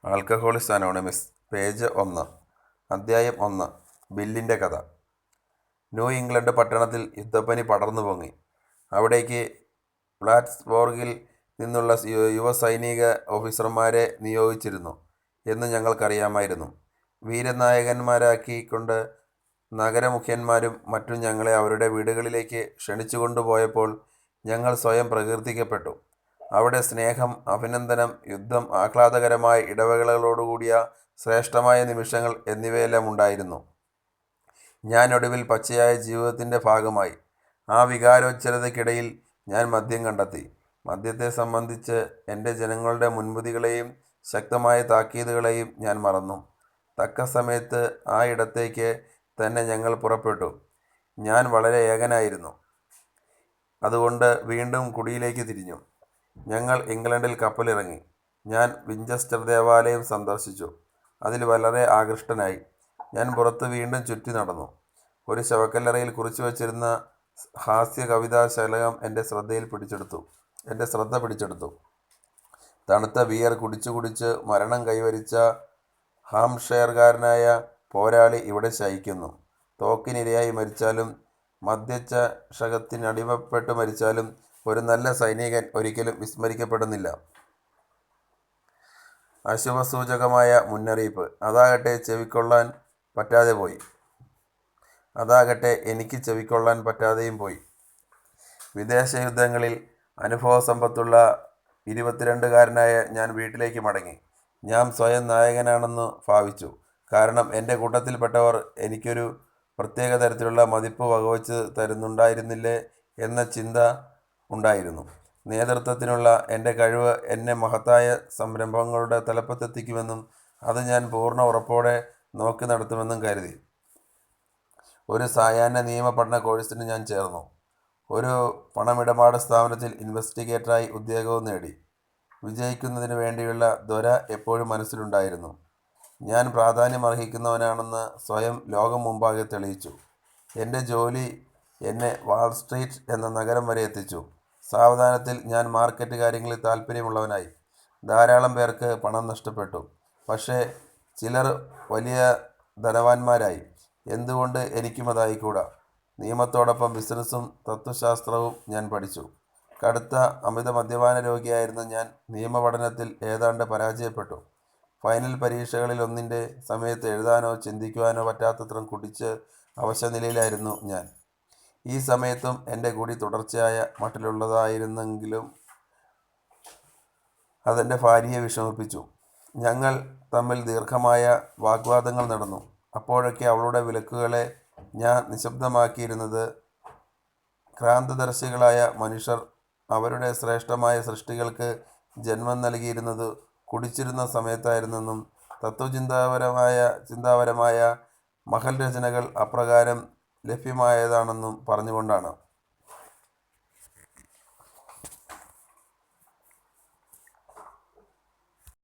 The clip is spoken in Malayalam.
ആൽക്കഹോളിസ്റ്റ് അനോണിമസ് പേജ് 1 അധ്യായം 1 ബില്ലിൻ്റെ കഥ. ന്യൂ ഇംഗ്ലണ്ട് പട്ടണത്തിൽ യുദ്ധപ്പനി പടർന്നു പൊങ്ങി. അവിടേക്ക് പ്ലാറ്റ്സ്ബർഗിൽ നിന്നുള്ള യുവസൈനിക ഓഫീസർമാരെ നിയോഗിച്ചിരുന്നു എന്ന് ഞങ്ങൾക്കറിയാമായിരുന്നു. വീരനായകന്മാരാക്കിക്കൊണ്ട് നഗരമുഖ്യന്മാരും മറ്റും ഞങ്ങളെ അവരുടെ വീടുകളിലേക്ക് ക്ഷണിച്ചുകൊണ്ടുപോയപ്പോൾ ഞങ്ങൾ സ്വയം പ്രകീർത്തിക്കപ്പെട്ടു. അവിടെ സ്നേഹം, അഭിനന്ദനം, യുദ്ധം, ആഹ്ലാദകരമായ ഇടവേളകളോടുകൂടിയ ശ്രേഷ്ഠമായ നിമിഷങ്ങൾ എന്നിവയെല്ലാം ഉണ്ടായിരുന്നു. ഞാൻ ഒടുവിൽ പച്ചയായ ജീവിതത്തിൻ്റെ ഭാഗമായി. ആ വികാരോജ്ജലതയ്ക്കിടയിൽ ഞാൻ മദ്യം കണ്ടെത്തി. മദ്യത്തെ സംബന്ധിച്ച് എൻ്റെ ജനങ്ങളുടെ മുൻവിധികളെയും ശക്തമായ താക്കീതുകളെയും ഞാൻ മറന്നു. തക്ക സമയത്ത് ആ ഇടത്തേക്ക് തന്നെ ഞങ്ങൾ പുറപ്പെട്ടു. ഞാൻ വളരെ ഏകനായിരുന്നു. അതുകൊണ്ട് വീണ്ടും കുടിയിലേക്ക് തിരിഞ്ഞു. ഞങ്ങൾ ഇംഗ്ലണ്ടിൽ കപ്പലിറങ്ങി. ഞാൻ വിഞ്ചസ്റ്റർ ദേവാലയം സന്ദർശിച്ചു. അതിൽ വളരെ ആകൃഷ്ടനായി. ഞാൻ പുറത്ത് വീണ്ടും ചുറ്റി നടന്നു. ഒരു ശവക്കല്ലറയിൽ കുറിച്ചു വച്ചിരുന്ന ഹാസ്യ കവിതാ ശലകം എൻ്റെ ശ്രദ്ധ പിടിച്ചെടുത്തു. തണുത്ത ബിയർ കുടിച്ചു മരണം കൈവരിച്ച ഹാംഷയർകാരനായ പോരാളി ഇവിടെ ശയിക്കുന്നു. തോക്കിനിരയായി മരിച്ചാലും മദ്യചഷകത്തിനടിമപ്പെട്ടു മരിച്ചാലും ഒരു നല്ല സൈനികൻ ഒരിക്കലും വിസ്മരിക്കപ്പെടുന്നില്ല. അശുഭസൂചകമായ മുന്നറിയിപ്പ്. അതാകട്ടെ എനിക്ക് ചെവിക്കൊള്ളാൻ പറ്റാതെയും പോയി. വിദേശ യുദ്ധങ്ങളിൽ അനുഭവസമ്പത്തുള്ള 22കാരനായ ഞാൻ വീട്ടിലേക്ക് മടങ്ങി. ഞാൻ സ്വയം നായകനാണെന്ന് ഭാവിച്ചു. കാരണം എൻ്റെ കൂട്ടത്തിൽപ്പെട്ടവർ എനിക്കൊരു പ്രത്യേക തരത്തിലുള്ള മതിപ്പ് വകവച്ചു തരുന്നുണ്ടായിരുന്നില്ലേ എന്ന ചിന്ത ഉണ്ടായിരുന്നു. നേതൃത്വത്തിനുള്ള എൻ്റെ കഴിവ് എന്നെ മഹത്തായ സംരംഭങ്ങളുടെ തലപ്പത്തെത്തിക്കുമെന്നും അത് ഞാൻ പൂർണ്ണ ഉറപ്പോടെ നോക്കി നടത്തുമെന്നും കരുതി. ഒരു സായാഹ്ന നിയമ പഠന കോഴ്സിന് ഞാൻ ചേർന്നു. ഒരു പണമിടപാട് സ്ഥാപനത്തിൽ ഇൻവെസ്റ്റിഗേറ്ററായി ഉദ്യോഗവും നേടി. വിജയിക്കുന്നതിന് വേണ്ടിയുള്ള ത്വര എപ്പോഴും മനസ്സിലുണ്ടായിരുന്നു. ഞാൻ പ്രാധാന്യമർഹിക്കുന്നവനാണെന്ന് സ്വയം ലോകം മുമ്പാകെ തെളിയിച്ചു. എൻ്റെ ജോലി എന്നെ വാൾസ്ട്രീറ്റ് എന്ന നഗരം വരെ എത്തിച്ചു. സാവധാനത്തിൽ ഞാൻ മാർക്കറ്റ് കാര്യങ്ങളിൽ താൽപ്പര്യമുള്ളവനായി. ധാരാളം പേർക്ക് പണം നഷ്ടപ്പെട്ടു. പക്ഷേ ചിലർ വലിയ ധനവാന്മാരായി. എന്തുകൊണ്ട് എനിക്കും അതായിക്കൂടാ? നിയമത്തോടൊപ്പം ബിസിനസ്സും തത്വശാസ്ത്രവും ഞാൻ പഠിച്ചു. കടുത്ത അമിത മദ്യപാന രോഗിയായിരുന്ന ഞാൻ നിയമപഠനത്തിൽ ഏതാണ്ട് പരാജയപ്പെട്ടു. ഫൈനൽ പരീക്ഷകളിലൊന്നിൻ്റെ സമയത്ത് എഴുതാനോ ചിന്തിക്കുവാനോ പറ്റാത്തത്ര കുടിച്ച് അവശനിലയിലായിരുന്നു ഞാൻ. ഈ സമയത്തും എൻ്റെ കുടി തുടർച്ചയായ മട്ടിലുള്ളതായിരുന്നെങ്കിലും അതെൻ്റെ ഭാര്യയെ വിഷമിപ്പിച്ചു. ഞങ്ങൾ തമ്മിൽ ദീർഘമായ വാഗ്വാദങ്ങൾ നടന്നു. അപ്പോഴൊക്കെ അവളുടെ വിലക്കുകളെ ഞാൻ നിശബ്ദമാക്കിയിരുന്നത് ക്രാന്തദർശികളായ മനുഷ്യർ അവരുടെ ശ്രേഷ്ഠമായ സൃഷ്ടികൾക്ക് ജന്മം നൽകിയിരുന്നത് കുടിച്ചിരുന്ന സമയത്തായിരുന്നെന്നും ചിന്താപരമായ മഹൽ രചനകൾ അപ്രകാരം ലഭ്യമായതാണെന്നും പറഞ്ഞുകൊണ്ടാണ്.